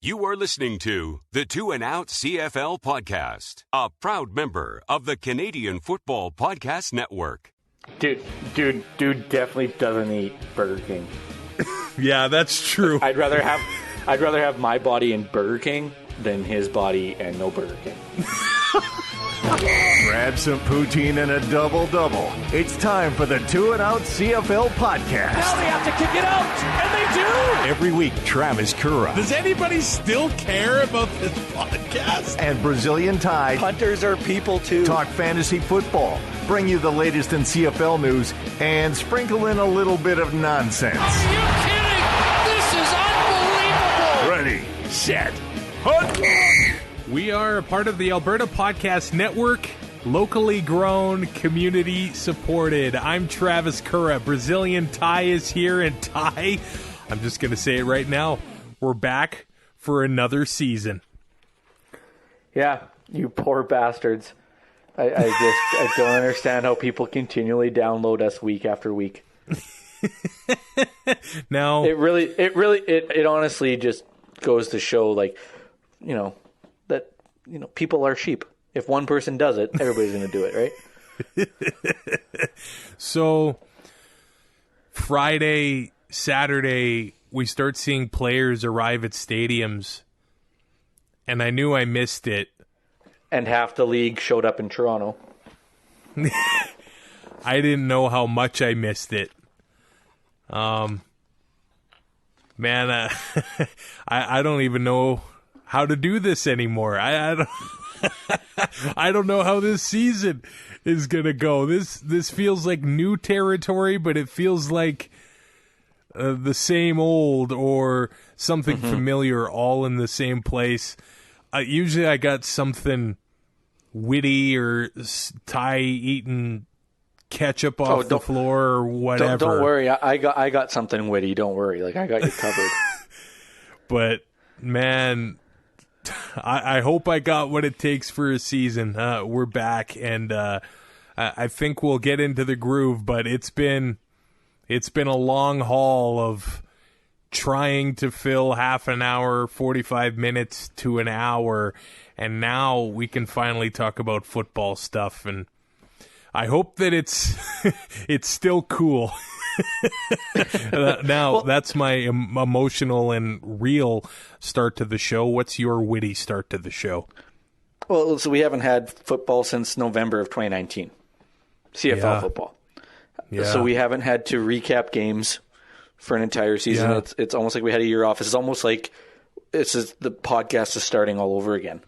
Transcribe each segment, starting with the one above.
You are listening to the Two and Out CFL podcast, a proud member of the Canadian Football Podcast Network. Dude definitely doesn't eat Burger King. Yeah, that's true. I'd rather have my body in Burger King than his body and no Burger King. Grab some poutine and a double-double. It's time for the Two and Out CFL podcast. Now they have to kick it out, and they do! Every week, Travis Currah. Does anybody still care about this podcast? And Brazilian Ty. Hunters are people too. Talk fantasy football, bring you the latest in CFL news, and sprinkle in a little bit of nonsense. Are you kidding? This is unbelievable! Ready, set, hunt! We are a part of the Alberta Podcast Network, locally grown, community supported. I'm Travis Currah. Brazilian Ty is here, and Ty, I'm just going to say it right now, we're back for another season. Yeah, you poor bastards. I don't understand how people continually download us week after week. Now, it honestly just goes to show, like, that people are sheep. If one person does it, everybody's going to do it, right? So Friday, Saturday, we start seeing players arrive at stadiums, and I knew I missed it. And half the league showed up in Toronto. I didn't know how much I missed it. Man, I don't even know how to do this anymore. I don't know how this season is gonna go. This feels like new territory, but it feels like the same old or something familiar, all in the same place. Usually, I got something witty or Ty eating ketchup off the floor or whatever. Don't worry, I got something witty. Don't worry, like I got you covered. But man, I hope I got what it takes for a season. We're back, and I think we'll get into the groove. But it's been a long haul of trying to fill half an hour, 45 minutes to an hour, and now we can finally talk about football stuff. And I hope that it's still cool. Now, that's my emotional and real start to the show. What's your witty start to the show? Well, so we haven't had football since November of 2019. CFL football. Yeah. So we haven't had to recap games for an entire season. Yeah. It's almost like we had a year off. It's almost like the podcast is starting all over again.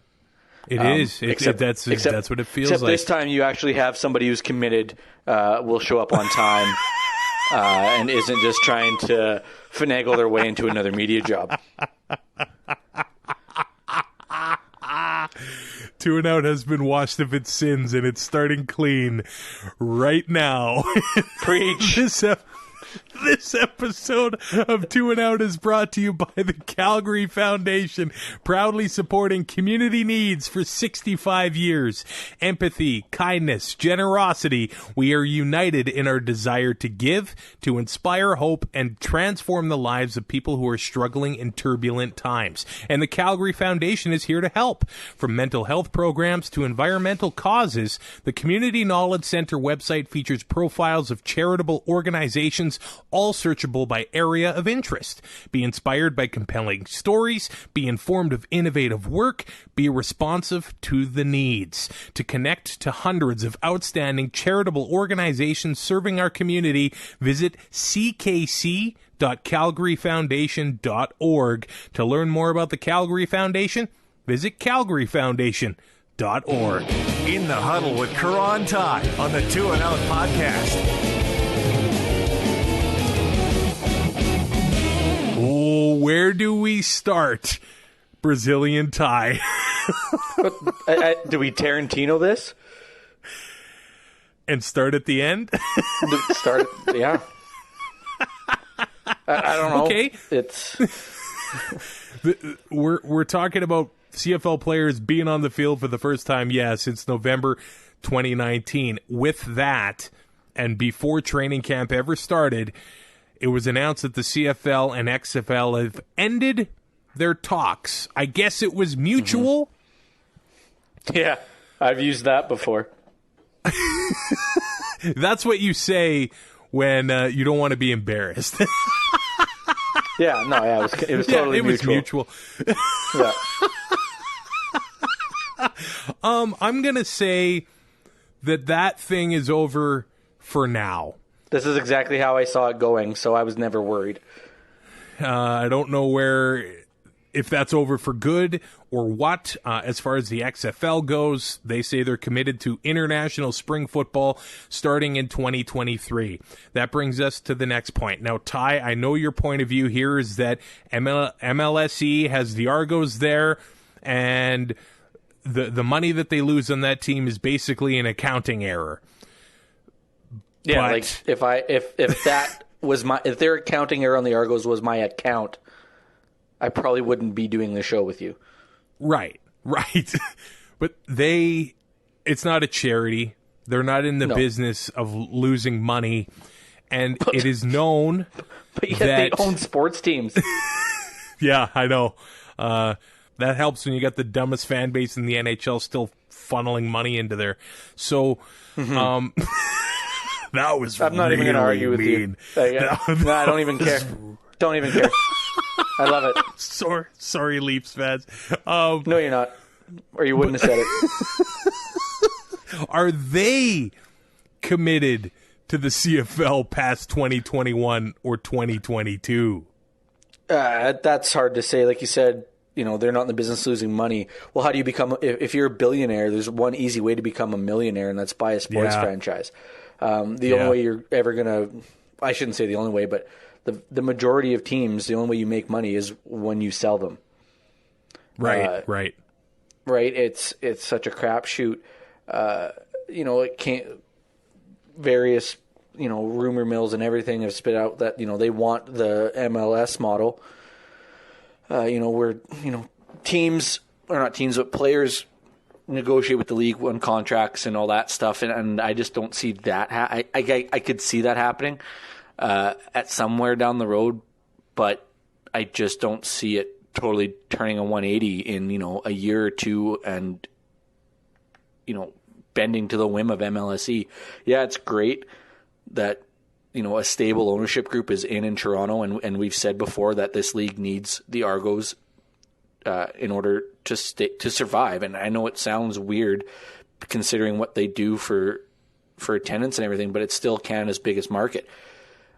It is. That's what it feels except like. This time you actually have somebody who's committed, will show up on time, and isn't just trying to finagle their way into another media job. Two and Out has been washed of its sins, and it's starting clean right now. Preach. This episode of Two and Out is brought to you by the Calgary Foundation, proudly supporting community needs for 65 years. Empathy, kindness, generosity. We are united in our desire to give, to inspire hope, and transform the lives of people who are struggling in turbulent times. And the Calgary Foundation is here to help. From mental health programs to environmental causes, the Community Knowledge Center website features profiles of charitable organizations, all searchable by area of interest. Be inspired by compelling stories, be informed of innovative work, be responsive to the needs. To connect to hundreds of outstanding charitable organizations serving our community, visit ckc.calgaryfoundation.org. To learn more about the Calgary Foundation, visit calgaryfoundation.org. In the Huddle with Currah and Ty on the Two and Out podcast. Oh, where do we start? Brazilian Ty. Do we Tarantino this? And start at the end? Yeah. I don't know. Okay. It's we're talking about CFL players being on the field for the first time, since November 2019. With that, and before training camp ever started, it was announced that the CFL and XFL have ended their talks. I guess it was mutual. Yeah, I've used that before. That's what you say when you don't want to be embarrassed. Yeah, no, yeah, it was totally mutual. Yeah. I'm going to say that thing is over for now. This is exactly how I saw it going, so I was never worried. I don't know if that's over for good or what. As far as the XFL goes, they say they're committed to international spring football starting in 2023. That brings us to the next point. Now, Ty, I know your point of view here is that MLSE has the Argos there, and the money that they lose on that team is basically an accounting error. Yeah, but, like if that was if their accounting error on the Argos was my account, I probably wouldn't be doing the show with you. Right. But it's not a charity. They're not in the business of losing money, and it is known but yet that they own sports teams. Yeah, I know. That helps when you got the dumbest fan base in the NHL still funneling money into there. So, that was I'm not even going to argue with you. No, I don't even care. Don't even care. I love it. Sorry, Leafs fans. No, you're not. Or you wouldn't have said it. Are they committed to the CFL past 2021 or 2022? That's hard to say. Like you said, they're not in the business of losing money. Well, how do you become – if you're a billionaire, there's one easy way to become a millionaire, and that's buy a sports franchise. The only way you're ever going to – I shouldn't say the only way, but the majority of teams, the only way you make money is when you sell them. Right. Right. It's such a crapshoot. It can't – various, rumor mills and everything have spit out that, they want the MLS model. Where, teams, or not teams, but players negotiate with the league on contracts and all that stuff. And I just don't see that. I could see that happening at somewhere down the road, but I just don't see it totally turning a 180 in, a year or two and, bending to the whim of MLSE. Yeah, it's great that, a stable ownership group is in Toronto, and we've said before that this league needs the Argos in order to survive. And I know it sounds weird considering what they do for attendance and everything, but it's still Canada's biggest market.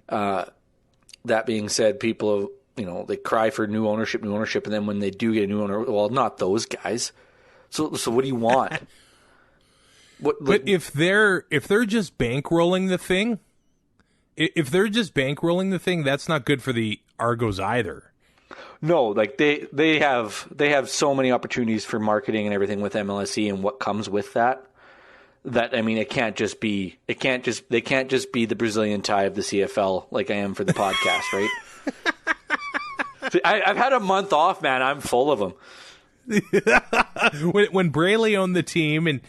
That being said, people have, they cry for new ownership, and then when they do get a new owner, well, not those guys. So what do you want? But if they're just bankrolling the thing. If they're just bankrolling the thing, that's not good for the Argos either. No, like they have so many opportunities for marketing and everything with MLSE and what comes with that. That they can't just be the Brazilian tie of the CFL like I am for the podcast, right? I've had a month off, man. I'm full of them. When Braley owned the team and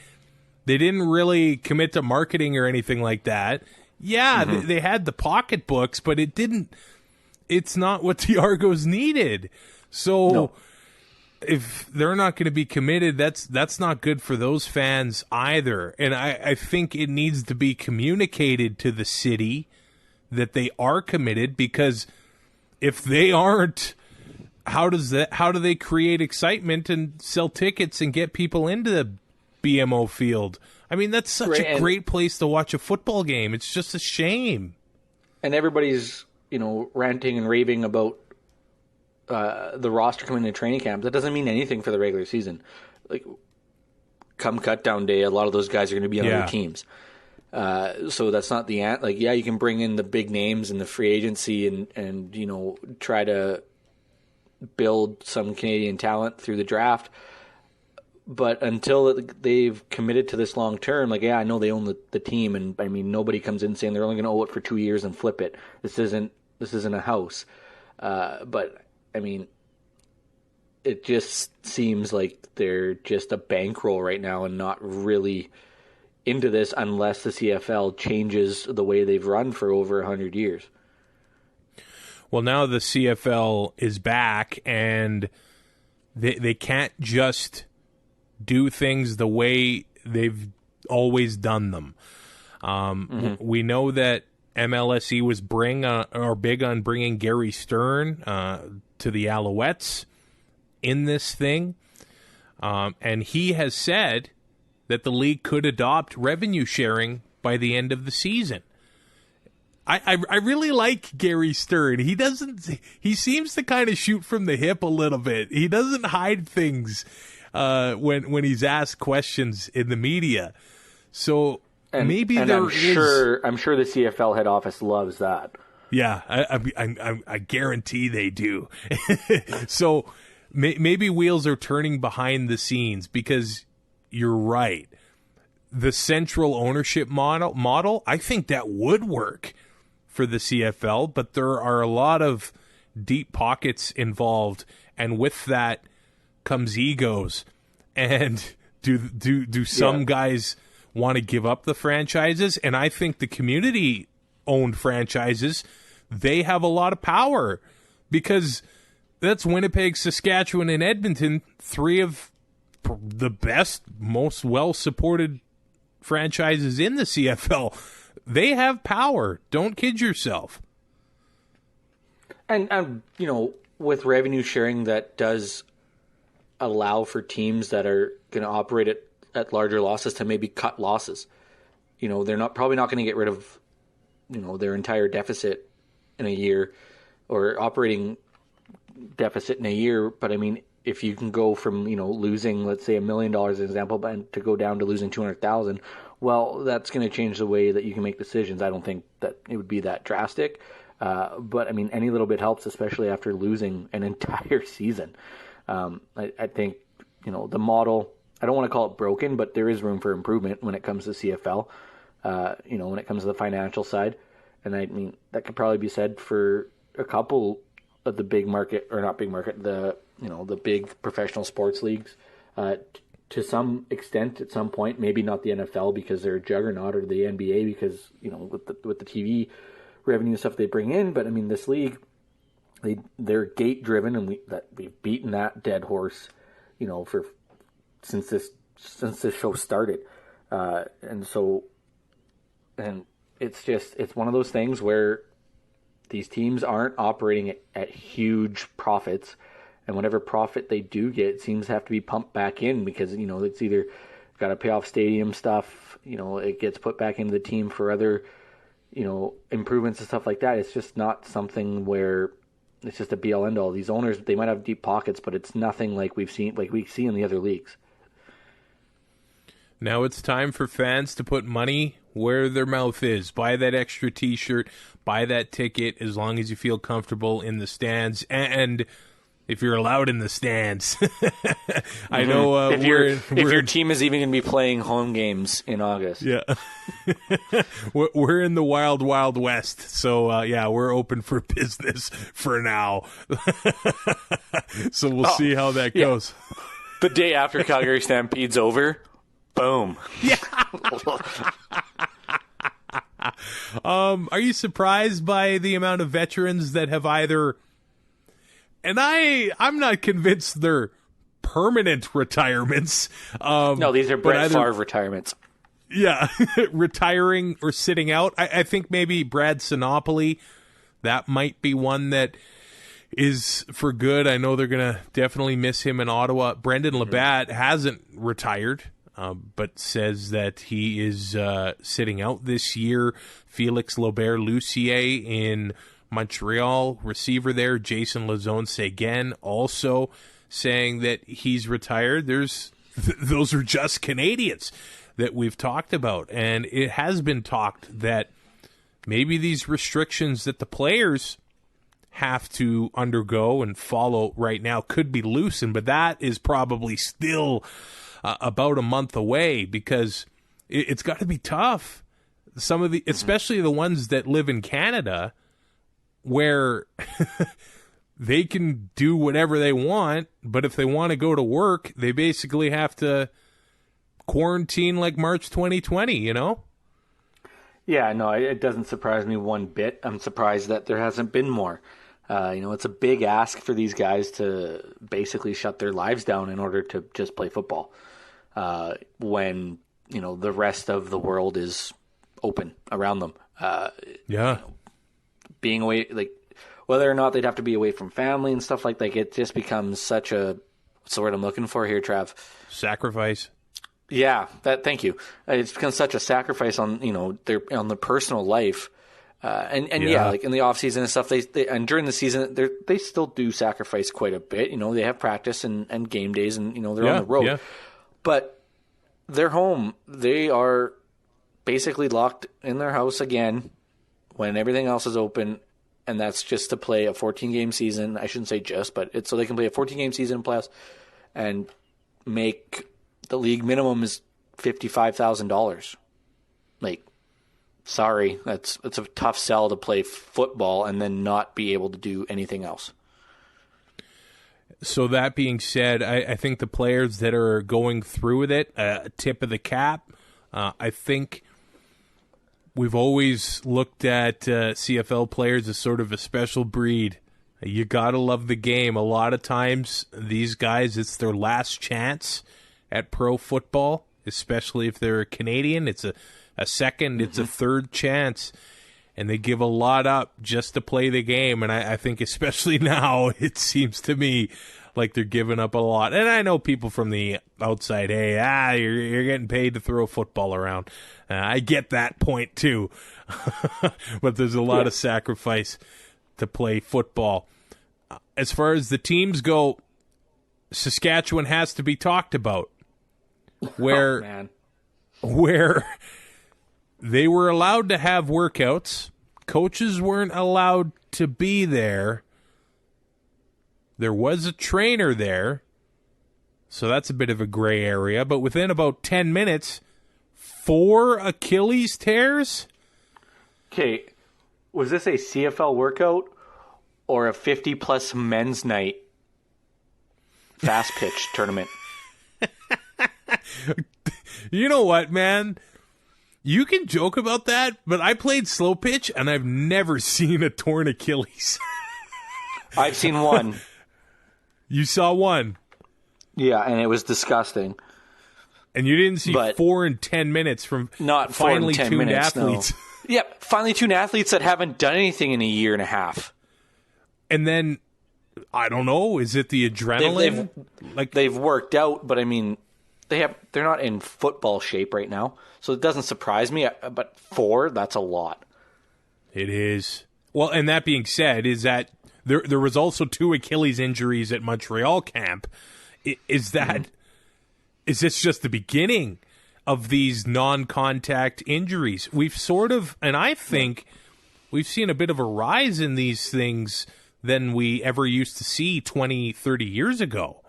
they didn't really commit to marketing or anything like that. Yeah, they had the pocketbooks, but it's not what the Argos needed. So if they're not going to be committed, that's not good for those fans either. And I think it needs to be communicated to the city that they are committed, because if they aren't, how do they create excitement and sell tickets and get people into the BMO field? That's such a great place to watch a football game. It's just a shame. And everybody's, ranting and raving about the roster coming into training camp. That doesn't mean anything for the regular season. Like, come cutdown day, a lot of those guys are going to be on other teams. So that's not the end. Like, yeah, you can bring in the big names and the free agency and try to build some Canadian talent through the draft. But until they've committed to this long term, I know they own the team, and nobody comes in saying they're only going to owe it for 2 years and flip it. This isn't a house. But it just seems like they're just a bankroll right now and not really into this unless the CFL changes the way they've run for over 100 years. Well, now the CFL is back, and they can't just do things the way they've always done them. We know that MLSE was big on bringing Gary Stern to the Alouettes in this thing, and he has said that the league could adopt revenue sharing by the end of the season. I really like Gary Stern. He seems to kind of shoot from the hip a little bit. He doesn't hide things when he's asked questions in the media. So I'm sure the CFL head office loves that. Yeah, I guarantee they do. So maybe wheels are turning behind the scenes, because you're right. The central ownership model, I think that would work for the CFL, but there are a lot of deep pockets involved, and with that comes egos. And do some guys want to give up the franchises? And I think the community-owned franchises, they have a lot of power, because that's Winnipeg, Saskatchewan, and Edmonton, three of the best, most well-supported franchises in the CFL. They have power. Don't kid yourself. And with revenue sharing, that does allow for teams that are going to operate at larger losses to maybe cut losses. They're probably not going to get rid of, their entire deficit in a year, or operating deficit in a year. But I mean, if you can go from, losing, let's say $1 million, as an example, but to go down to losing $200,000, well, that's going to change the way that you can make decisions. I don't think that it would be that drastic. But I mean, any little bit helps, especially after losing an entire season. I think, the model, I don't want to call it broken, but there is room for improvement when it comes to CFL, when it comes to the financial side. And I mean, that could probably be said for a couple of the big market, or not big market, the big professional sports leagues, to some extent at some point. Maybe not the NFL, because they're a juggernaut, or the NBA, because, with the TV revenue stuff they bring in. But I mean, this league, they're gate driven, and we've beaten that dead horse, since this show started. And it's one of those things where these teams aren't operating at huge profits, and whatever profit they do get seems to have to be pumped back in, because it's either got to pay off stadium stuff, it gets put back into the team for other improvements and stuff like that. It's just not something where it's just a be-all end-all. These owners, they might have deep pockets, but it's nothing like we see in the other leagues. Now it's time for fans to put money where their mouth is. Buy that extra T-shirt, buy that ticket, as long as you feel comfortable in the stands, and if you're allowed in the stands. I know if your team is even going to be playing home games in August. Yeah. We're in the wild, wild west. So, we're open for business for now. So we'll see how that goes. The day after Calgary Stampede's over, boom. Yeah. Are you surprised by the amount of veterans that have either... And I'm not convinced they're permanent retirements. No, these are Brett Favre retirements. Yeah, retiring or sitting out. I think maybe Brad Sinopoli, that might be one that is for good. I know they're going to definitely miss him in Ottawa. Brendan Labatt hasn't retired, but says that he is sitting out this year. Felix Lobert-Lucier in Montreal, receiver there, Jason Lazone-Seguin, also saying that he's retired. Those are just Canadians that we've talked about, and it has been talked that maybe these restrictions that the players have to undergo and follow right now could be loosened, but that is probably still about a month away, because it's got to be tough. Some of the, especially the ones that live in Canada, where they can do whatever they want, but if they want to go to work, they basically have to quarantine like March 2020, Yeah, no, it doesn't surprise me one bit. I'm surprised that there hasn't been more. It's a big ask for these guys to basically shut their lives down in order to just play football. When, the rest of the world is open around them. Being away, whether or not they'd have to be away from family and stuff like that, it just becomes such a, what's the word I'm looking for here, Trav? Sacrifice. Yeah, thank you. It's become such a sacrifice on, on the personal life. In the off season and stuff, they and during the season, they still do sacrifice quite a bit. They have practice and game days, and they're on the road. Yeah. But they're home. They are basically locked in their house again when everything else is open, and that's just to play a 14-game season. I shouldn't say just, but it's so they can play a 14-game season in playoffs and make the league minimum is $55,000. Sorry, it's a tough sell to play football and then not be able to do anything else. So that being said, I think the players that are going through with it, tip of the cap. I think we've always looked at CFL players as sort of a special breed. You got to love the game. A lot of times, these guys, it's their last chance at pro football, especially if they're a Canadian. It's a second, it's a third chance, and they give a lot up just to play the game. And I think especially now, it seems to me like they're giving up a lot. And I know people from the outside, hey, you're getting paid to throw a football around. I get that point too. But there's a lot of sacrifice to play football. As far as the teams go, Saskatchewan has to be talked about. Where they were allowed to have workouts. Coaches weren't allowed to be there. There was a trainer there. So that's a bit of a gray area. But within about 10 minutes, 4 Achilles tears? Okay, was this a CFL workout or a 50-plus men's night fast pitch tournament? You know what, man? You can joke about that, but I played slow pitch, and I've never seen a torn Achilles. I've seen one. You saw one? Yeah, and it was disgusting. And you didn't see 4 in 10 minutes from not finely 4 in 10 tuned minutes, athletes. No. Yep, finely tuned athletes that haven't done anything in a year and a half. And then, I don't know, is it the adrenaline? They've worked out, but I mean, they're not in football shape right now, so it doesn't surprise me. But 4, that's a lot. It is. Well, and that being said, is that there was also 2 Achilles injuries at Montreal camp. Is this just the beginning of these non-contact injuries? We've sort of, and I think we've seen a bit of a rise in these things than we ever used to see 20, 30 years ago.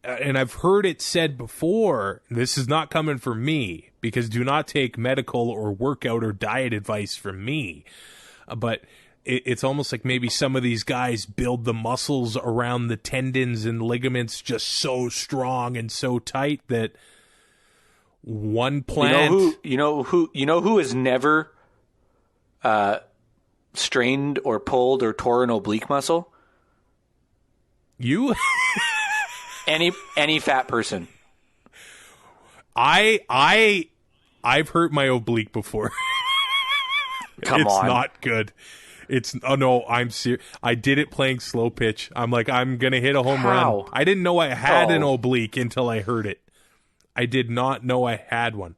And I've heard it said before, this is not coming from me, because do not take medical or workout or diet advice from me. But it's almost like maybe some of these guys build the muscles around the tendons and ligaments just so strong and so tight that one plant... You know who has never strained or pulled or tore an oblique muscle? You? Any fat person. I've hurt my oblique before. Come on. It's not good. I'm serious. I did it playing slow pitch. I'm like, I'm going to hit a home run. I didn't know I had an oblique until I heard it. I did not know I had one.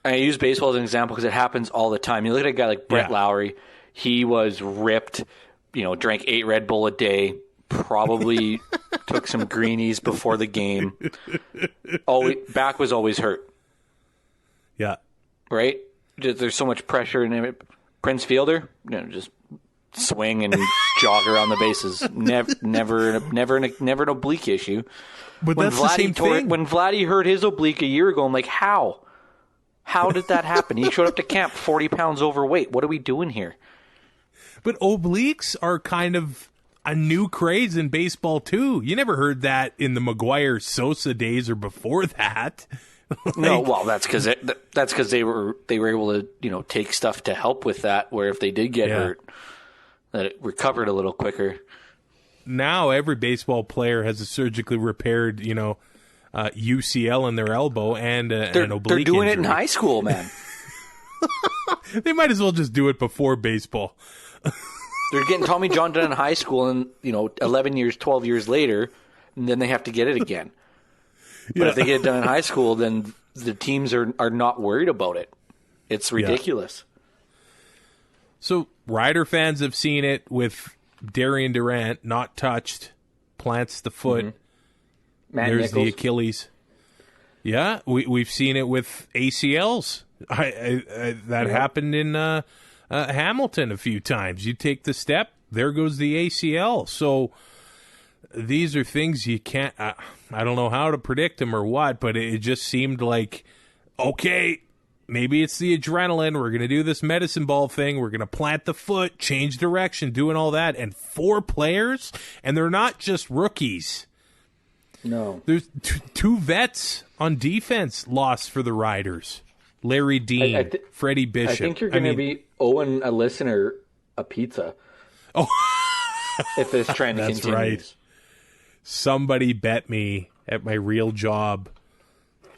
I use baseball as an example because it happens all the time. You look at a guy like Brett Lowry. He was ripped, drank 8 Red Bull a day, probably took some greenies before the game. Back was always hurt. Yeah. Right? There's so much pressure in it. Prince Fielder, just swing and jog around the bases. Never an oblique issue. But that's the same thing. When Vladdy hurt his oblique a year ago, I'm like, how? How did that happen? He showed up to camp 40 pounds overweight. What are we doing here? But obliques are kind of a new craze in baseball too. You never heard that in the Maguire Sosa days or before that. No, well, that's because they were able to take stuff to help with that. Where if they did get hurt, that it recovered a little quicker. Now every baseball player has a surgically repaired, UCL in their elbow and an oblique They're doing injury. it in high school, man. They might as well just do it before baseball. They're getting Tommy John done in high school, and 11 years, 12 years later, and then they have to get it again. But if they get it done in high school, then the teams are not worried about it. It's ridiculous. So Rider fans have seen it with Darian Durant, not touched, plants the foot. Mm-hmm. Matt There's Nichols. the Achilles. Yeah, we've seen it with ACLs. That happened in Hamilton a few times. You take the step, there goes the ACL. So these are things you can't. I don't know how to predict them or what, but it just seemed like, okay, maybe it's the adrenaline. We're going to do this medicine ball thing. We're going to plant the foot, change direction, doing all that. And 4 players, and they're not just rookies. No. There's two vets on defense lost for the Riders. Larry Dean, Freddie Bishop. I think you're going to be owing a listener a pizza. Oh, if this trend that's continues. Right. Somebody bet me at my real job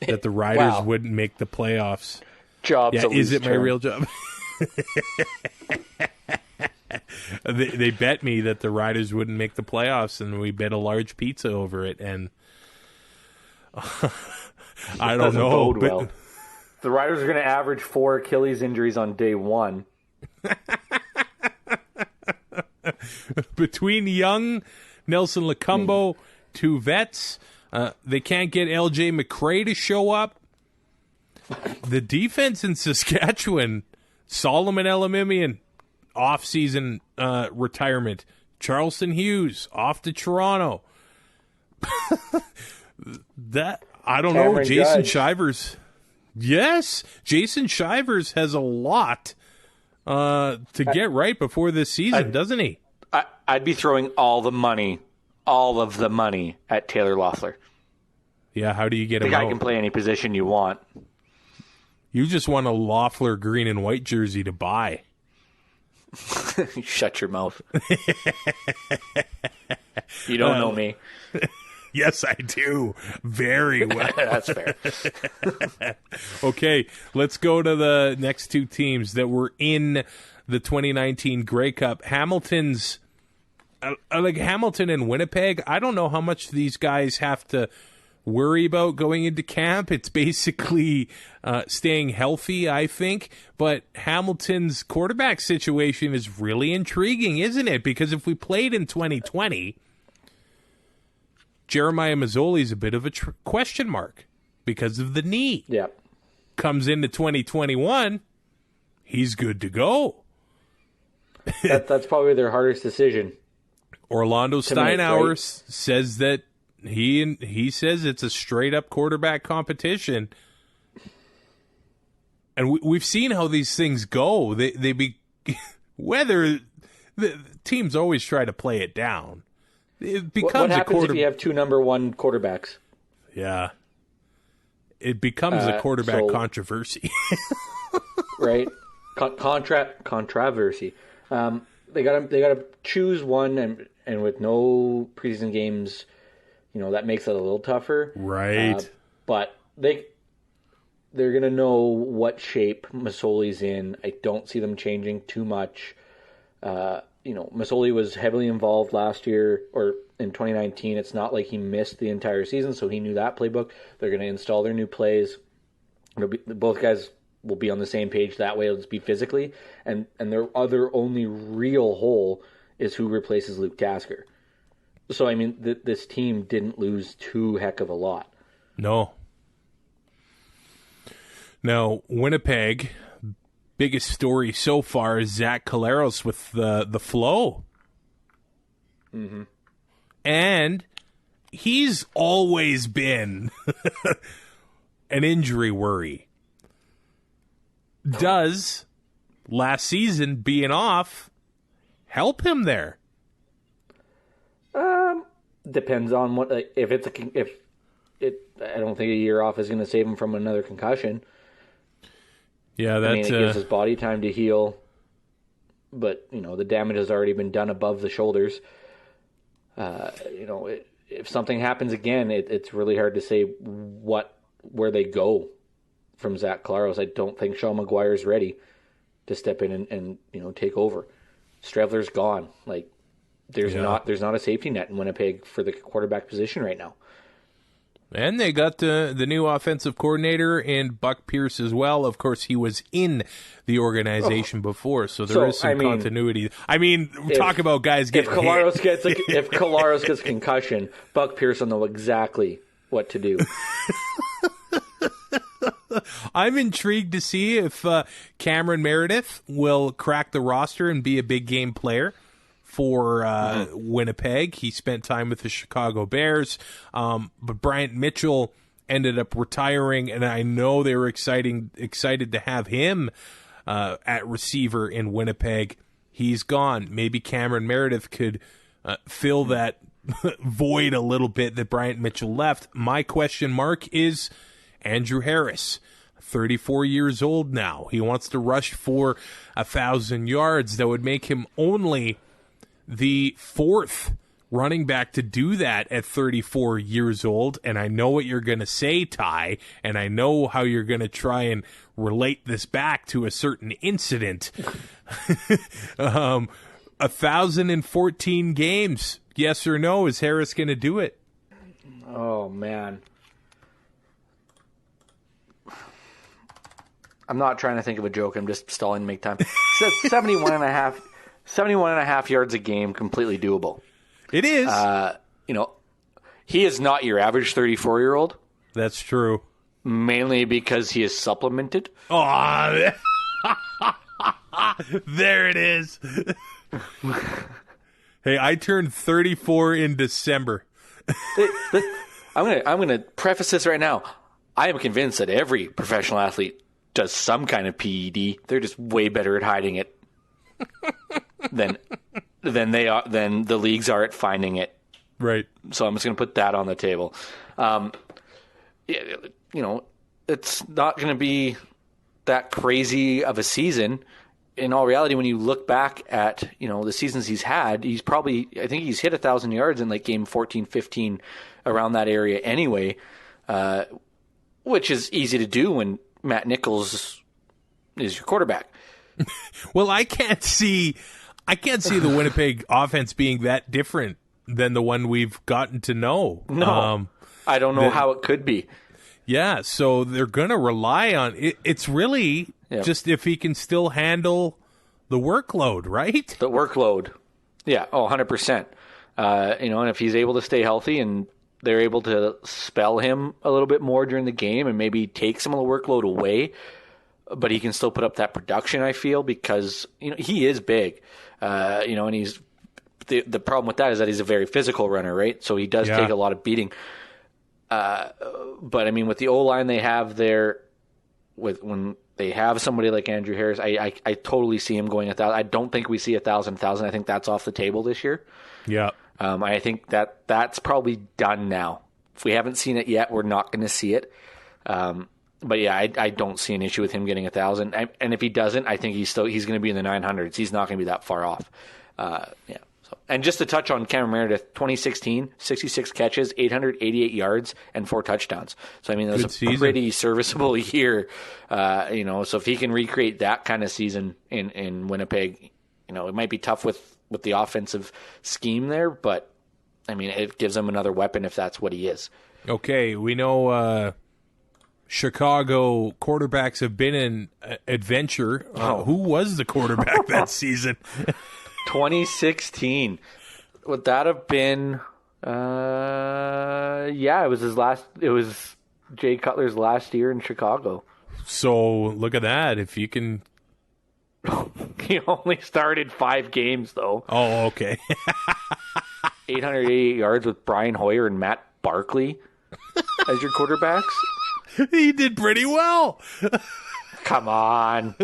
that the Riders wouldn't make the playoffs. Job's is it my real job? They bet me that the Riders wouldn't make the playoffs, and we bet a large pizza over it. And I don't know. But well. The Riders are going to average 4 Achilles injuries on day 1. Between Young, Nelson Lacumbo, 2 vets, they can't get LJ McRae to show up. The defense in Saskatchewan, Solomon Elamimian, off-season retirement. Charleston Hughes, off to Toronto. I don't know. Jason Shivers. Yes, Jason Shivers has a lot to get right before this season, doesn't he? I'd be throwing all of the money at Taylor Loeffler. Yeah, how do you get him out? The guy can play any position you want. You just want a Loeffler green and white jersey to buy. Shut your mouth. You don't know me. Yes, I do. Very well. That's fair. Okay, let's go to the next 2 teams that were in the 2019 Grey Cup. Hamilton and Winnipeg. I don't know how much these guys have to worry about going into camp. It's basically staying healthy, I think. But Hamilton's quarterback situation is really intriguing, isn't it? Because if we played in 2020, Jeremiah Mazzoli's a bit of a question mark because of the knee. Yeah. Comes into 2021, he's good to go. That's probably their hardest decision. Orlando Steinauer says that he says it's a straight up quarterback competition, and we've seen how these things go. Whether the teams always try to play it down. It becomes what happens if you have 2 number 1 quarterbacks? Yeah, it becomes a quarterback controversy, right? Controversy. They got to choose one, and with no preseason games, that makes it a little tougher. Right. But they're gonna know what shape Massoli's in. I don't see them changing too much. Massoli was heavily involved last year or in 2019. It's not like he missed the entire season, so he knew that playbook. They're going to install their new plays. Both guys will be on the same page that way. It'll just be physically. And their other only real hole is who replaces Luke Tasker. So, I mean, this team didn't lose too heck of a lot. No. Now, Winnipeg, biggest story so far is Zach Kolaros with the flow. Mm-hmm. And he's always been an injury worry. Does last season being off help him there? Depends on what I don't think a year off is going to save him from another concussion. Yeah, it gives his body time to heal. but the damage has already been done above the shoulders. If something happens again, it's really hard to say where they go from Zach Kolaros. I don't think Sean McGuire's ready to step in and take over. Strevler's gone. Like there's not a safety net in Winnipeg for the quarterback position right now. And they got the new offensive coordinator in Buck Pierce as well. Of course, he was in the organization before, so there is some continuity. Talk about guys getting if Kolaros gets concussion, Buck Pierce will know exactly what to do. I'm intrigued to see if Cameron Meredith will crack the roster and be a big game player for Winnipeg. He spent time with the Chicago Bears, but Bryant Mitchell ended up retiring, and I know they were excited to have him at receiver in Winnipeg. He's gone. Maybe Cameron Meredith could fill that void a little bit that Bryant Mitchell left. My question mark is Andrew Harris, 34 years old now. He wants to rush for 1,000 yards. That would make him only the fourth running back to do that at 34 years old. And I know what you're going to say, Ty, and I know how you're going to try and relate this back to a certain incident. 1,014 games. Yes or no? Is Harris going to do it? Oh, man. I'm not trying to think of a joke. I'm just stalling to make time. 71 and a half yards a game, completely doable. It is. He is not your average 34-year-old. That's true. Mainly because he is supplemented. Oh, there it is. Hey, I turned 34 in December. I'm gonna preface this right now. I am convinced that every professional athlete does some kind of PED. They're just way better at hiding it than the leagues are at finding it. Right. So I'm just going to put that on the table. It's not going to be that crazy of a season. In all reality, when you look back at, the seasons he's had, I think he's hit 1,000 yards in like game 14, 15, around that area anyway, which is easy to do when Matt Nichols is your quarterback. Well, I can't see the Winnipeg offense being that different than the one we've gotten to know. No, I don't know how it could be. Yeah, so they're going to rely on it. It's really just if he can still handle the workload, right? The workload. Yeah, 100%. And if he's able to stay healthy and they're able to spell him a little bit more during the game and maybe take some of the workload away, but he can still put up that production, I feel, because he is big. And he's the problem with that is that he's a very physical runner, right? So he does take a lot of beating. But with the O-line they have there, when they have somebody like Andrew Harris, I totally see him going 1,000. I don't think we see 1,000. I think that's off the table this year. Yeah. I think that's probably done now. If we haven't seen it yet, we're not going to see it. But yeah, I don't see an issue with him getting 1,000. And if he doesn't, I think he's going to be in the 900s. He's not going to be that far off. And just to touch on Cameron Meredith, 2016, 66 catches, 888 yards, and 4 touchdowns. So, that was a pretty serviceable year. So if he can recreate that kind of season in Winnipeg, it might be tough with the offensive scheme there, but, it gives him another weapon if that's what he is. Okay, we know Chicago quarterbacks have been in adventure. Who was the quarterback that season? 2016. Would that have been? It was it was Jay Cutler's last year in Chicago. So look at that. If you can, he only started 5 games though. Oh, okay. 888 yards with Brian Hoyer and Matt Barkley as your quarterbacks. He did pretty well. Come on.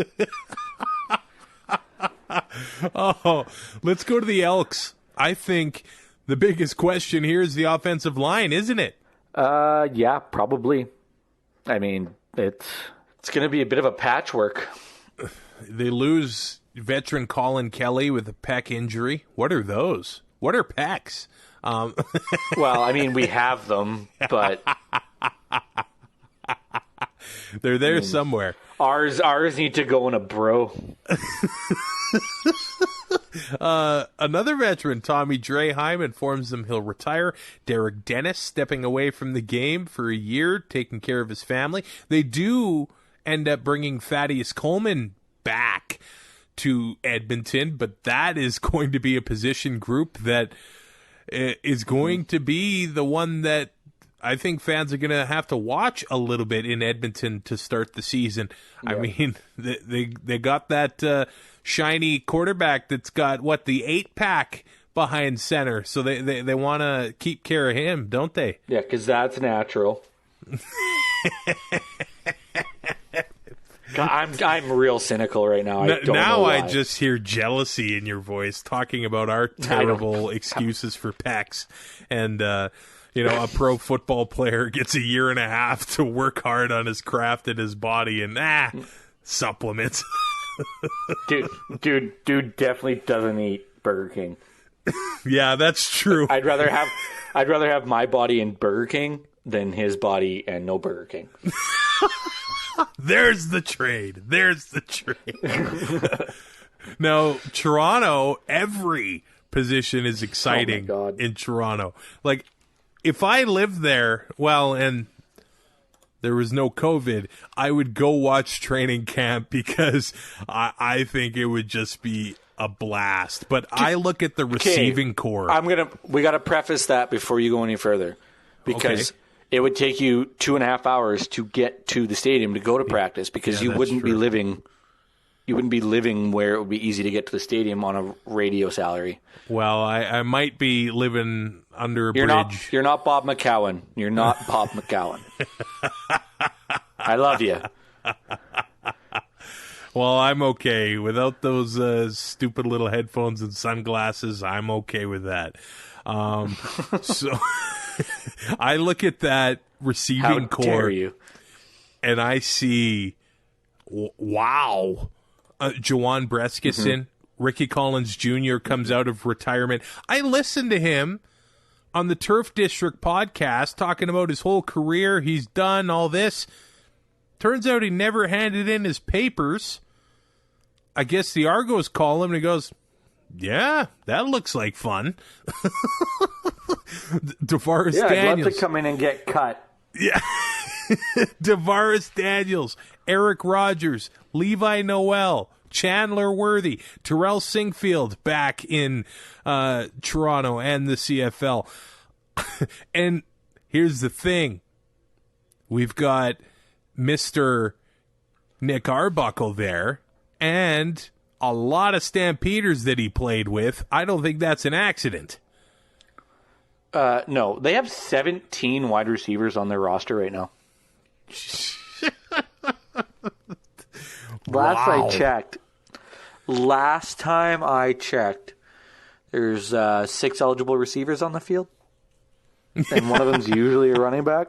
Oh, let's go to the Elks. I think the biggest question here is the offensive line, isn't it? Yeah, probably. It's going to be a bit of a patchwork. They lose veteran Colin Kelly with a pec injury. What are those? What are pecs? Well, I mean, we have them, but they're there somewhere. Ours need to go in a bro. Another veteran, Tommy Draheim, informs them he'll retire. Derek Dennis stepping away from the game for a year, taking care of his family. They do end up bringing Thaddeus Coleman back to Edmonton, but that is going to be a position group that is going to be the one that I think fans are going to have to watch a little bit in Edmonton to start the season. Yeah. I mean, they got that shiny quarterback that's got, the 8-pack behind center, so they want to keep care of him, don't they? Yeah, because that's natural. I'm real cynical right now. I just hear jealousy in your voice talking about our terrible excuses for pecs, and a pro football player gets a year and a half to work hard on his craft and his body, and supplements. dude definitely doesn't eat Burger King. Yeah, that's true. I'd rather have my body in Burger King than his body and no Burger King. There's the trade. Now, Toronto, every position is exciting in Toronto. Like, if I lived there, and there was no COVID, I would go watch training camp because I think it would just be a blast. But I look at the receiving core. We got to preface that before you go any further, because it would take you 2.5 hours to get to the stadium to go to practice, because you wouldn't be living where it would be easy to get to the stadium on a radio salary. Well, I might be living under a bridge. You're not Bob McCowan. You're not Bob McCowan. I love you. Well, I'm okay. Without those stupid little headphones and sunglasses, I'm okay with that. So I look at that receiving core. How dare you? And I see, wow, Jawan Breskison, Ricky Collins Jr. comes out of retirement. I listened to him on the Turf District podcast talking about his whole career. He's done all this. Turns out he never handed in his papers. I guess the Argos call him and he goes, yeah, that looks like fun. DeVaris Daniels. I'd love to come in and get cut. Yeah. DeVaris Daniels, Eric Rogers, Levi Noel, Chandler Worthy, Terrell Singfield back in Toronto and the CFL. And here's the thing. We've got Mr. Nick Arbuckle there and a lot of Stampeders that he played with. I don't think that's an accident. No, they have 17 wide receivers on their roster right now. Last time I checked, there's 6 eligible receivers on the field, and one of them's usually a running back.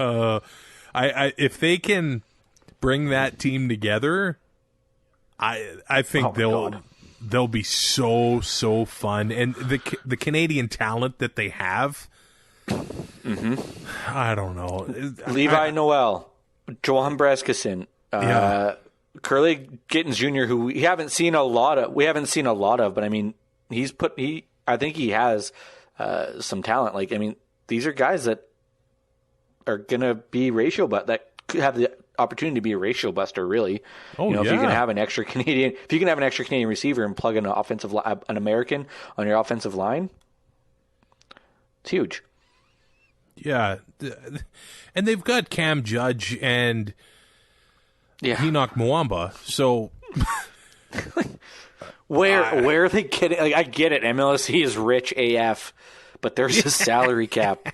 If they can bring that team together, I think they'll be so fun, and the Canadian talent that they have. I don't know. Levi Noel, Johan Breskison, Curley Gittins Jr., who we haven't seen a lot of, but I mean, I think he has some talent. Like, I mean, these are guys that are gonna be that could have the opportunity to be a ratio buster, really. If you can have an extra Canadian, receiver and plug in an American on your offensive line, it's huge. Yeah, and they've got Cam Judge and Enoch Mwamba. So where are they getting? Like, I get it, MLSE is rich AF, but there's a salary cap.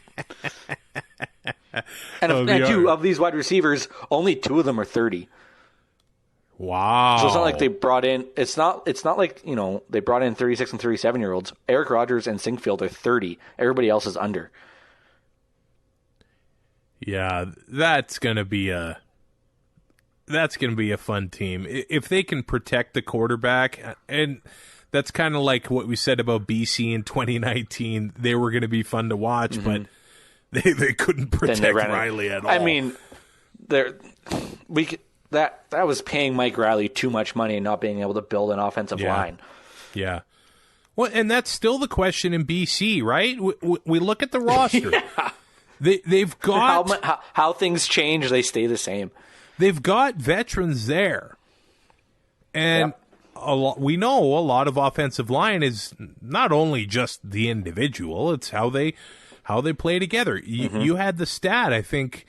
And of these wide receivers, only 2 of them are 30. Wow! So it's not like they brought in. It's not like they brought in 36 and 37-year-olds. Eric Rogers and Singfield are 30. Everybody else is under. Yeah, that's gonna be a That's going to be a fun team. If they can protect the quarterback, and that's kind of like what we said about BC in 2019, they were going to be fun to watch, but they couldn't protect Riley at all. I mean, that was paying Mike Riley too much money and not being able to build an offensive line. Yeah. Well, and that's still the question in BC, right? We look at the roster. They've got... How things change, they stay the same. They've got veterans there. And we know a lot of offensive line is not only just the individual, it's how they play together. You had the stat, I think,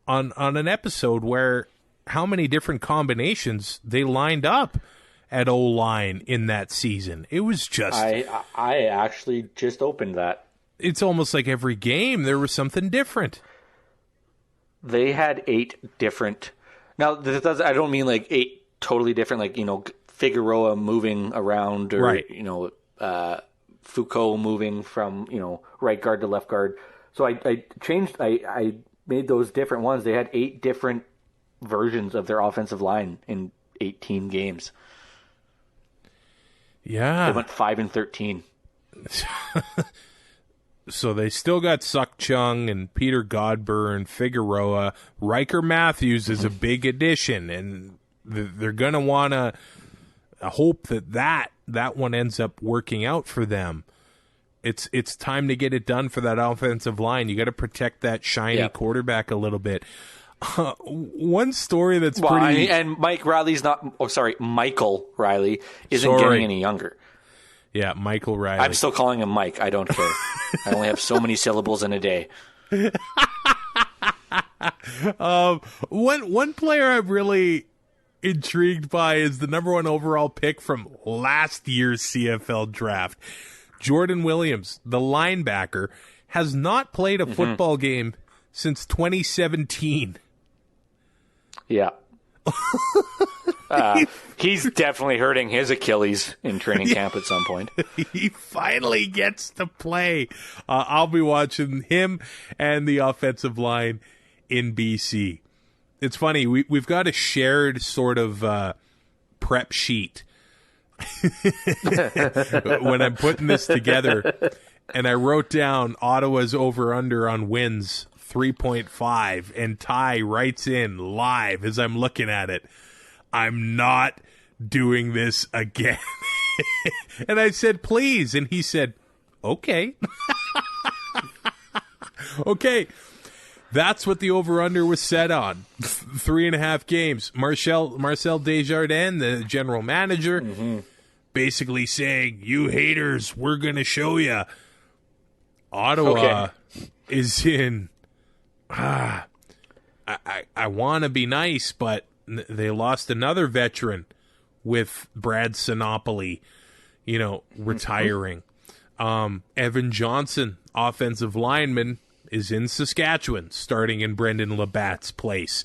on an episode where how many different combinations they lined up at O-line in that season. It was just... I actually just opened that. It's almost like every game there was something different. They had 8 different... Now, I don't mean like 8 totally different, like, Figueroa moving around or, right. Foucault moving from, right guard to left guard. So I made those different ones. They had 8 different versions of their offensive line in 18 games. Yeah. They went 5-13. So they still got Suck Chung and Peter Godber, Figueroa. Riker Matthews is a big addition, and they're going to want to hope that one ends up working out for them. It's time to get it done for that offensive line. You got to protect that shiny quarterback a little bit. One story that's pretty... And Michael Riley isn't getting any younger. Yeah, Michael Riley. I'm still calling him Mike. I don't care. I only have so many syllables in a day. One player I'm really intrigued by is the number 1 overall pick from last year's CFL draft. Jordan Williams, the linebacker, has not played a football game since 2017. Yeah. He's definitely hurting his Achilles in training camp at some point. He finally gets to play. I'll be watching him and the offensive line in BC. It's funny. We've got a shared sort of prep sheet when I'm putting this together, and I wrote down Ottawa's over-under on wins 3.5, and Ty writes in live as I'm looking at it, I'm not doing this again. And I said, please. And he said, okay. Okay. That's what the over-under was set on. 3.5 games. Marcel Desjardins, the general manager, basically saying, you haters, we're going to show you. Ottawa is in... I want to be nice, but they lost another veteran with Brad Sinopoli, retiring. Evan Johnson, offensive lineman, is in Saskatchewan, starting in Brendan Labatt's place.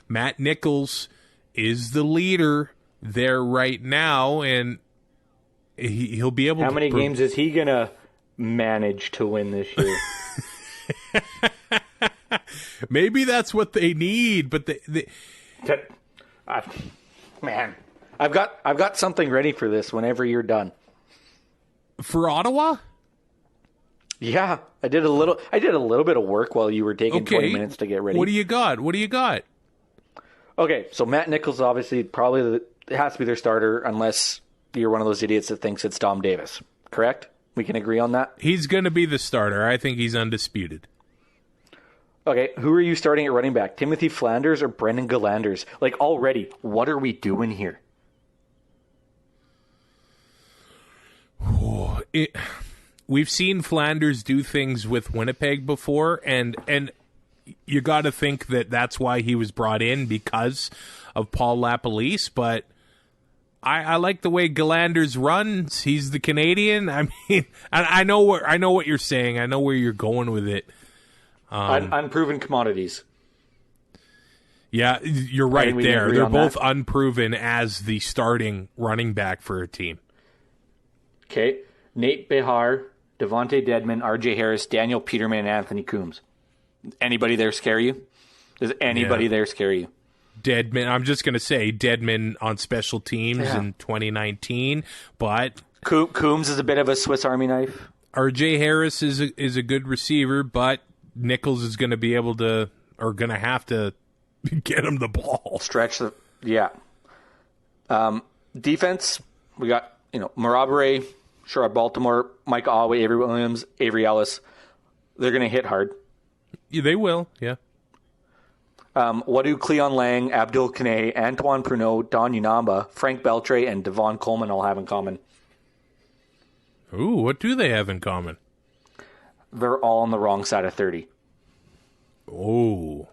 Matt Nichols is the leader there right now, and he'll be able to... How many games is he going to manage to win this year? Maybe that's what they need, but man, I've got something ready for this whenever you're done. For Ottawa? Yeah, I did a little bit of work while you were taking 20 minutes to get ready. What do you got? Okay, so Matt Nichols obviously it has to be their starter unless you're one of those idiots that thinks it's Dom Davis. Correct? We can agree on that? He's going to be the starter. I think he's undisputed. Okay, who are you starting at running back? Timothy Flanders or Brendan Galanders? Like, already, what are we doing here? We've seen Flanders do things with Winnipeg before, and you got to think that that's why he was brought in, because of Paul LaPolice, but I like the way Galanders runs. He's the Canadian. I mean, I know what you're saying. I know where you're going with it. Unproven commodities. Yeah, you're right there. They're both unproven as the starting running back for a team. Okay. Nate Behar, Devontae Dedman, RJ Harris, Daniel Peterman, and Anthony Coombs. Anybody there scare you? Does anybody there scare you? Deadman. I'm just going to say Deadman on special teams in 2019, but Coombs is a bit of a Swiss Army knife. RJ Harris is a good receiver, but Nichols is going to be able to, or going to have to get him the ball. Stretch the, defense, we got, Marabere, Sherrod Baltimore, Mike Alway, Avery Williams, Avery Ellis. They're going to hit hard. Yeah, they will, yeah. What do Cleon Lang, Abdul Kane, Antoine Pruneau, Don Unamba, Frank Beltre, and Devon Coleman all have in common? Ooh, what do they have in common? They're all on the wrong side of 30. Oh.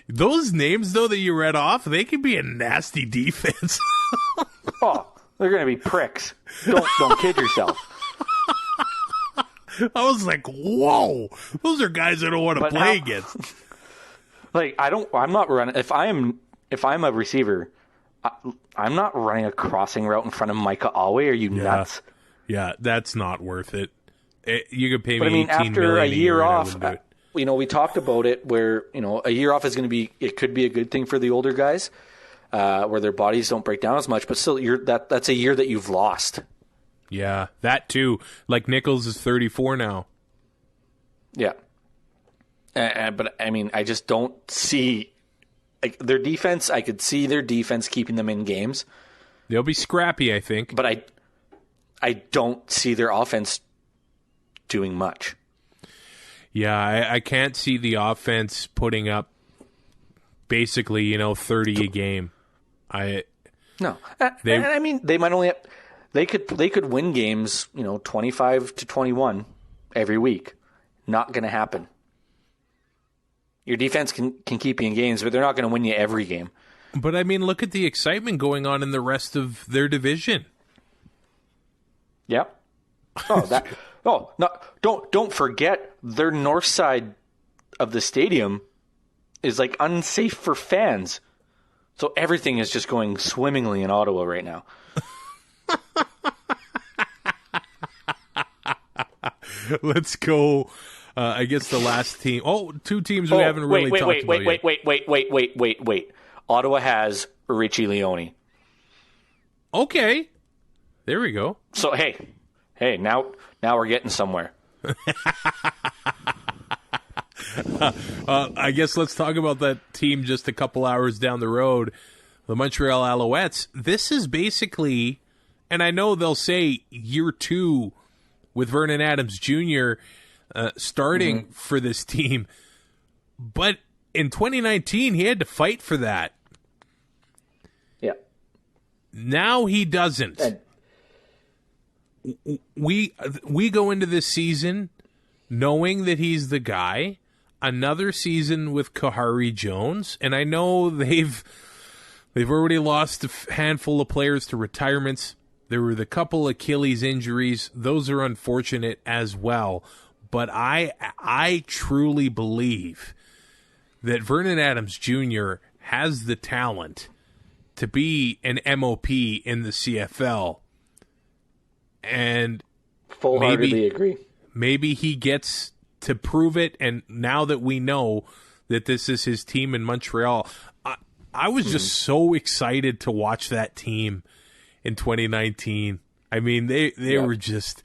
Those names, though, that you read off, they could be a nasty defense. Oh, they're going to be pricks. Don't kid yourself. I was like, whoa, those are guys I don't want to play against. Like, I'm not running. If I'm a receiver, I'm not running a crossing route in front of Micah Alway. Are you nuts? Yeah, that's not worth it. You could pay me $18 million after a year off, we talked about it where, a year off is going to be, it could be a good thing for the older guys, where their bodies don't break down as much, but still that's a year that you've lost. Yeah, that too. Like Nichols is 34 now. Yeah. But I mean, I just don't see their defense. I could see their defense keeping them in games. They'll be scrappy, I think. But I don't see their offense doing much. Yeah, I can't see the offense putting up basically, 30 a game. No. I mean, they might only have, they could win games, 25-21 every week. Not going to happen. Your defense can keep you in games, but they're not going to win you every game. But I mean, look at the excitement going on in the rest of their division. Yep. Don't forget their north side of the stadium is like unsafe for fans. So everything is just going swimmingly in Ottawa right now. Let's go. I guess the last team. Oh, two teams we haven't really talked about yet. Wait. Ottawa has Richie Leone. Okay. There we go. So, hey, now we're getting somewhere. I guess let's talk about that team just a couple hours down the road, the Montreal Alouettes. This is basically, and I know they'll say year 2 with Vernon Adams Jr. Starting for this team, but in 2019 he had to fight for that. Yeah. Now he doesn't. We go into this season knowing that he's the guy. Another season with Kahari Jones, and I know they've already lost a handful of players to retirements. There were the couple Achilles injuries; those are unfortunate as well. But I truly believe that Vernon Adams Jr. has the talent to be an MOP in the CFL, and full-heartedly agree. Maybe he gets to prove it, and now that we know that this is his team in Montreal, I was just so excited to watch that team in 2019. I mean, they were just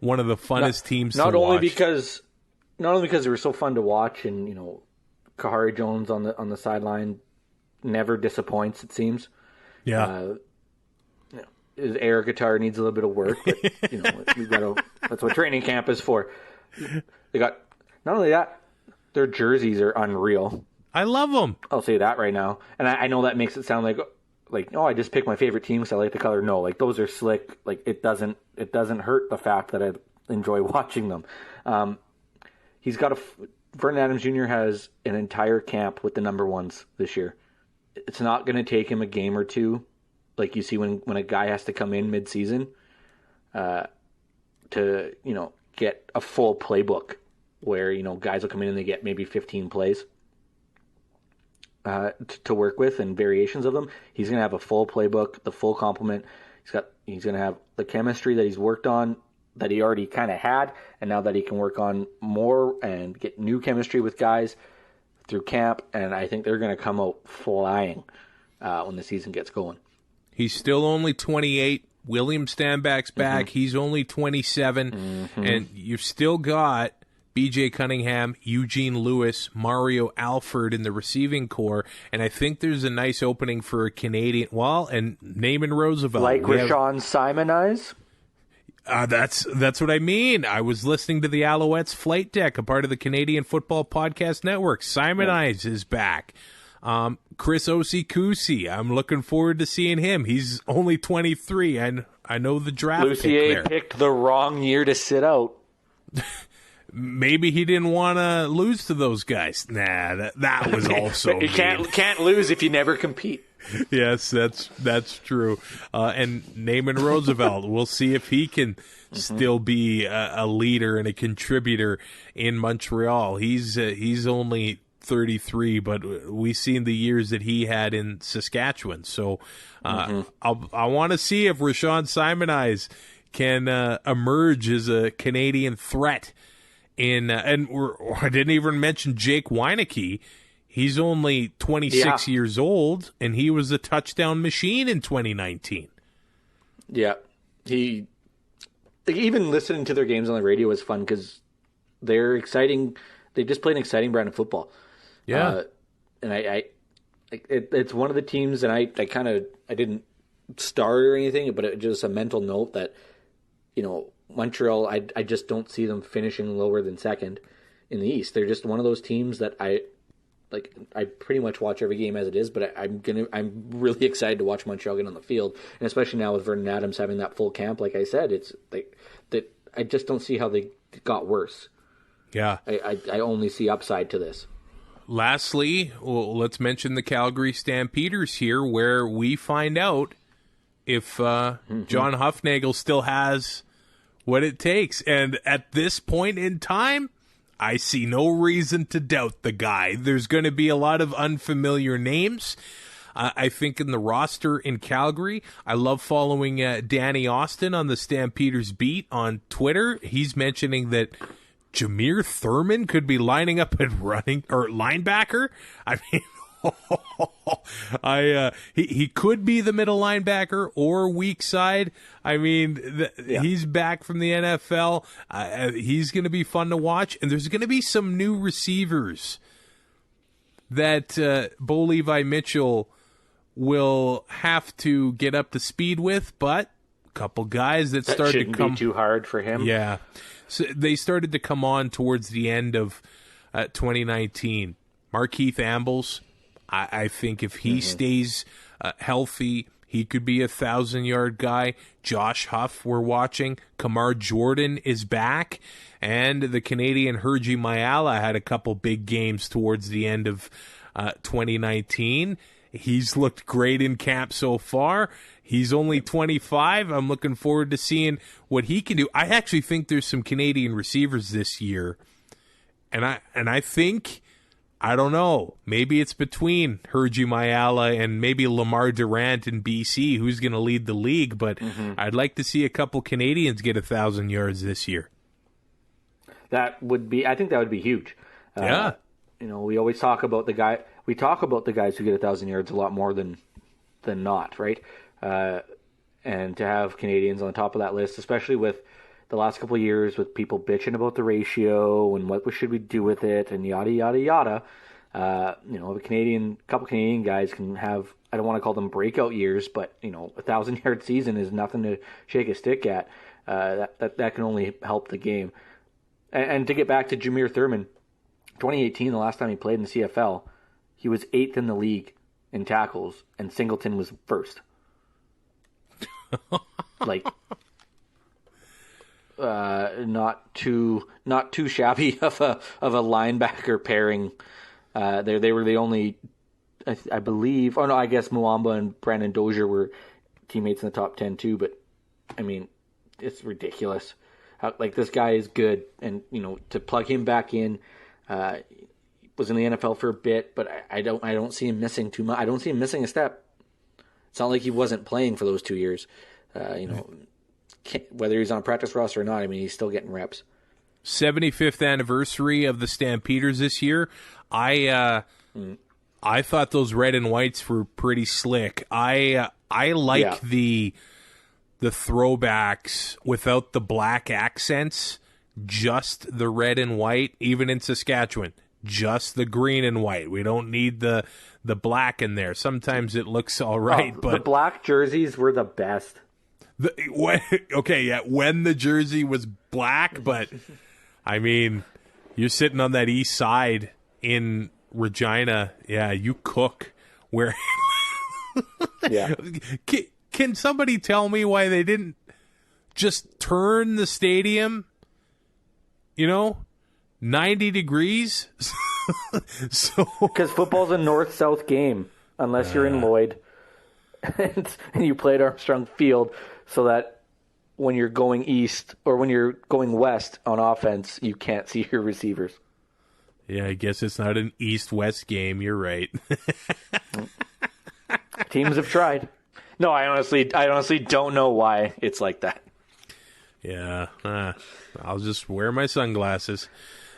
one of the funnest teams to watch. Not only because they were so fun to watch, and Kahari Jones on the sideline never disappoints. It seems. Yeah. His air guitar needs a little bit of work, but that's what training camp is for. They got, not only that, their jerseys are unreal. I love them. I'll say that right now. And I know that makes it sound like I just picked my favorite team because I like the color. No, those are slick. It doesn't hurt the fact that I enjoy watching them. He's got Vernon Adams Jr. has an entire camp with the number ones this year. It's not going to take him a game or two, like you see when a guy has to come in mid-season, to get a full playbook where guys will come in and they get maybe 15 plays to work with and variations of them. He's going to have a full playbook, the full complement. He's going to have the chemistry that he's worked on, that he already kind of had, and now that he can work on more and get new chemistry with guys through camp, and I think they're going to come out flying when the season gets going. He's still only 28. William Stanback's back. He's only 27. And you've still got B.J. Cunningham, Eugene Lewis, Mario Alford in the receiving core. And I think there's a nice opening for a Canadian. Well, and Naaman Roosevelt. Like Rashawn Simonize? That's what I mean. I was listening to the Alouettes Flight Deck, a part of the Canadian Football Podcast Network. Simonize is back. Chris Osikusi, I'm looking forward to seeing him. He's only 23, and I know the draft Lucier picked the wrong year to sit out. Maybe he didn't want to lose to those guys. Nah, that was also you can't lose if you never compete. Yes, that's true. And Naaman Roosevelt, we'll see if he can still be a leader and a contributor in Montreal. He's only 33, but we've seen the years that he had in Saskatchewan. So I want to see if Rashawn Simonize can emerge as a Canadian threat. I didn't even mention Jake Weineke. He's only 26 years old, and he was a touchdown machine in 2019. Yeah. Even listening to their games on the radio was fun because they're exciting. They just play an exciting brand of football. Yeah. And it's one of the teams, and I didn't start or anything, but it's just a mental note that, Montreal, I just don't see them finishing lower than second in the East. They're just one of those teams that I pretty much watch every game as it is, but I'm really excited to watch Montreal get on the field, and especially now with Vernon Adams having that full camp. Like I said, it's like that. I just don't see how they got worse. Yeah, I only see upside to this. Lastly, let's mention the Calgary Stampeders here, where we find out if John Huffnagel still has what it takes, and at this point in time, I see no reason to doubt the guy. There's going to be a lot of unfamiliar names. I think in the roster in Calgary, I love following Danny Austin on the Stampeders beat on Twitter. He's mentioning that Jameer Thurman could be lining up at running or linebacker. I mean, he could be the middle linebacker or weak side. I mean, he's back from the NFL. He's going to be fun to watch, and there's going to be some new receivers that Bo Levi Mitchell will have to get up to speed with. But a couple guys that started shouldn't to come be too hard for him. Yeah, so they started to come on towards the end of 2019. Markeith Ambles. I think if he stays healthy, he could be a 1,000-yard guy. Josh Huff, we're watching. Kamar Jordan is back. And the Canadian Herji Mayala had a couple big games towards the end of 2019. He's looked great in camp so far. He's only 25. I'm looking forward to seeing what he can do. I actually think there's some Canadian receivers this year. And I think... I don't know. Maybe it's between Herji Mayala and maybe Lamar Durant in BC, who's going to lead the league. But I'd like to see a couple Canadians get 1,000 yards this year. I think that would be huge. Yeah. We always talk about the guy. We talk about the guys who get 1,000 yards a lot more than not, right? And to have Canadians on top of that list, especially with the last couple of years with people bitching about the ratio and what should we do with it and yada, yada, yada. A couple Canadian guys can have, I don't want to call them breakout years, but, 1,000-yard season is nothing to shake a stick at. That can only help the game. And to get back to Jameer Thurman, 2018, the last time he played in the CFL, he was 8th in the league in tackles, and Singleton was 1st. Not too shabby of a linebacker pairing. They were the only, I believe. Oh no, I guess Muamba and Brandon Dozier were teammates in the top 10 too. But I mean, it's ridiculous. This guy is good, and to plug him back in, was in the NFL for a bit, but I don't see him missing too much. I don't see him missing a step. It's not like he wasn't playing for those 2 years. Whether he's on a practice roster or not, I mean, he's still getting reps. 75th anniversary of the Stampeders this year. I thought those red and whites were pretty slick. I like the throwbacks without the black accents, just the red and white, even in Saskatchewan. Just the green and white. We don't need the black in there. Sometimes it looks all right, but the black jerseys were the best. When the jersey was black, but I mean, you're sitting on that east side in Regina. Yeah, you cook where. Yeah. Can somebody tell me why they didn't just turn the stadium, 90 degrees? Because football's a north-south game, unless you're in Lloyd, and you play at Armstrong Field, so that when you're going east or when you're going west on offense, you can't see your receivers. Yeah, I guess it's not an east-west game. You're right. Teams have tried. No, I honestly don't know why it's like that. Yeah, I'll just wear my sunglasses.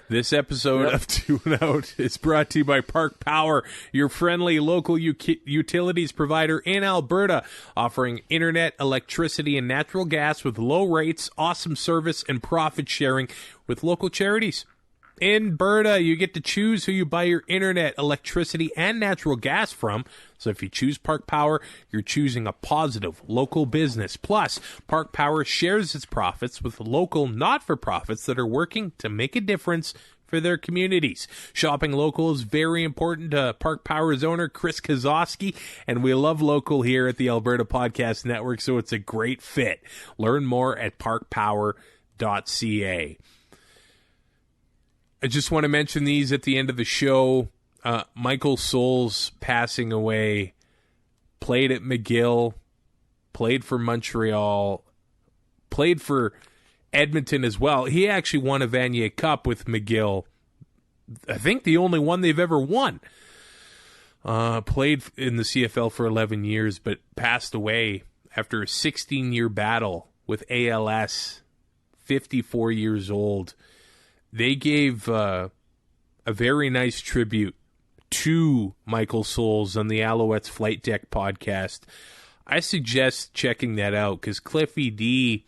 This episode of Two and Out is brought to you by Park Power, your friendly local utilities provider in Alberta, offering internet, electricity, and natural gas with low rates, awesome service, and profit sharing with local charities. In Alberta, you get to choose who you buy your internet, electricity, and natural gas from. So if you choose Park Power, you're choosing a positive local business. Plus, Park Power shares its profits with local not-for-profits that are working to make a difference for their communities. Shopping local is very important to Park Power's owner, Chris Kozowski, and we love local here at the Alberta Podcast Network, so it's a great fit. Learn more at parkpower.ca. I just want to mention these at the end of the show. Michael Souls passing away, played at McGill, played for Montreal, played for Edmonton as well. He actually won a Vanier Cup with McGill. I think the only one they've ever won. Played in the CFL for 11 years, but passed away after a 16-year battle with ALS, 54 years old. They gave a very nice tribute to Michael Souls on the Alouettes Flight Deck podcast. I suggest checking that out because Cliffy D,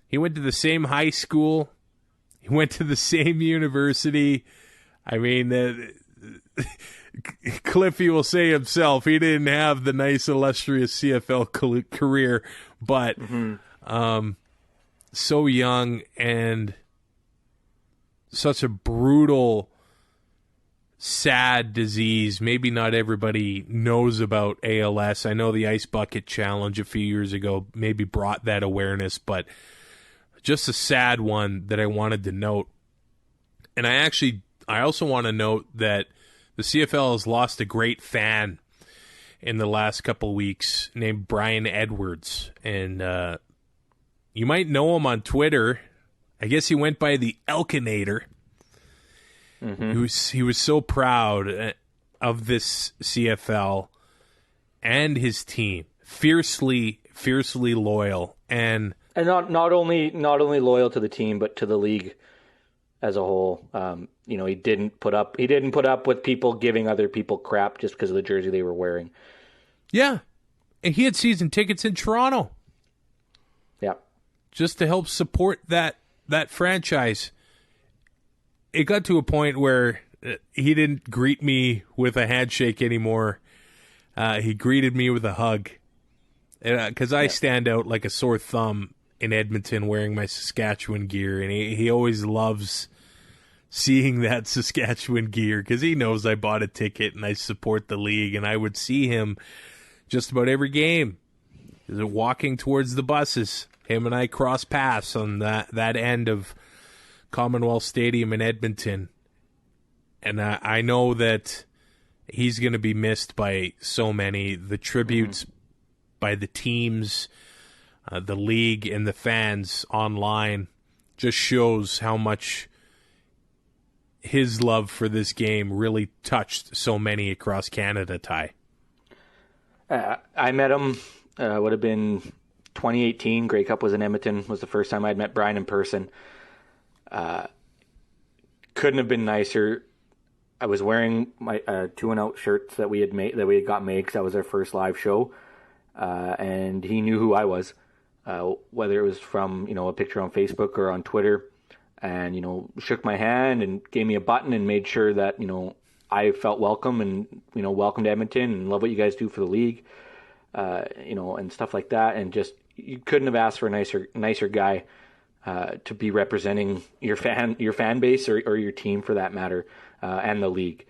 he went to the same high school. He went to the same university. I mean, Cliffy will say himself, he didn't have the nice, illustrious CFL career, but so young and such a brutal, sad disease. Maybe not everybody knows about ALS. I know the Ice Bucket Challenge a few years ago maybe brought that awareness, but just a sad one that I wanted to note. And I also want to note that the CFL has lost a great fan in the last couple weeks named Brian Edwards. And you might know him on Twitter. I guess he went by the Elkinator. Mm-hmm. He was so proud of this CFL and his team. Fiercely loyal, and not only loyal to the team but to the league as a whole. He didn't put up with people giving other people crap just because of the jersey they were wearing. Yeah, and he had season tickets in Toronto. Yeah, just to help support that franchise. It got to a point where he didn't greet me with a handshake anymore. He greeted me with a hug. Because I stand out like a sore thumb in Edmonton wearing my Saskatchewan gear. And he always loves seeing that Saskatchewan gear because he knows I bought a ticket and I support the league. And I would see him just about every game. Walking towards the buses. Him and I cross paths on that end of Commonwealth Stadium in Edmonton. And I know that he's going to be missed by so many. The tributes by the teams, the league, and the fans online just shows how much his love for this game really touched so many across Canada, Ty. I met him, would have been 2018. Grey Cup was in Edmonton, was the first time I'd met Brian in person. couldn't have been nicer. I was wearing my 2-and-Out shirts that we had got made because that was our first live show, and he knew who I was, whether it was from a picture on Facebook or on Twitter, and shook my hand and gave me a button and made sure that I felt welcome and welcome to Edmonton and love what you guys do for the league, and stuff like that. And just you couldn't have asked for a nicer guy to be representing your fan base or your team for that matter, and the league.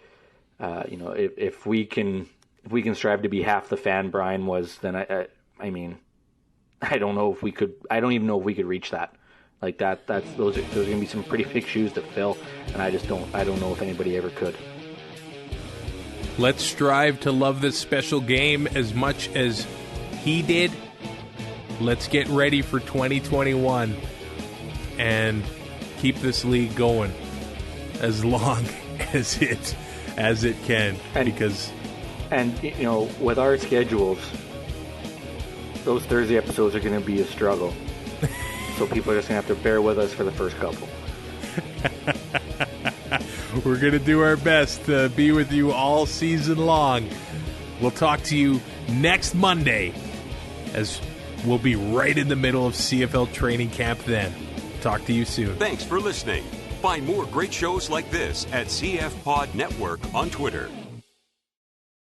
If we can strive to be half the fan Brian was, then I mean, I don't know if we could. I don't even know if we could reach that. Like that. Those are going to be some pretty big shoes to fill, and I don't know if anybody ever could. Let's strive to love this special game as much as he did. Let's get ready for 2021 and keep this league going as long as it can. And with our schedules, those Thursday episodes are going to be a struggle. So people are just going to have to bear with us for the first couple. We're going to do our best to be with you all season long. We'll talk to you next Monday, as we'll be right in the middle of CFL training camp then. Talk to you soon. Thanks for listening. Find more great shows like this at CF Pod Network on Twitter.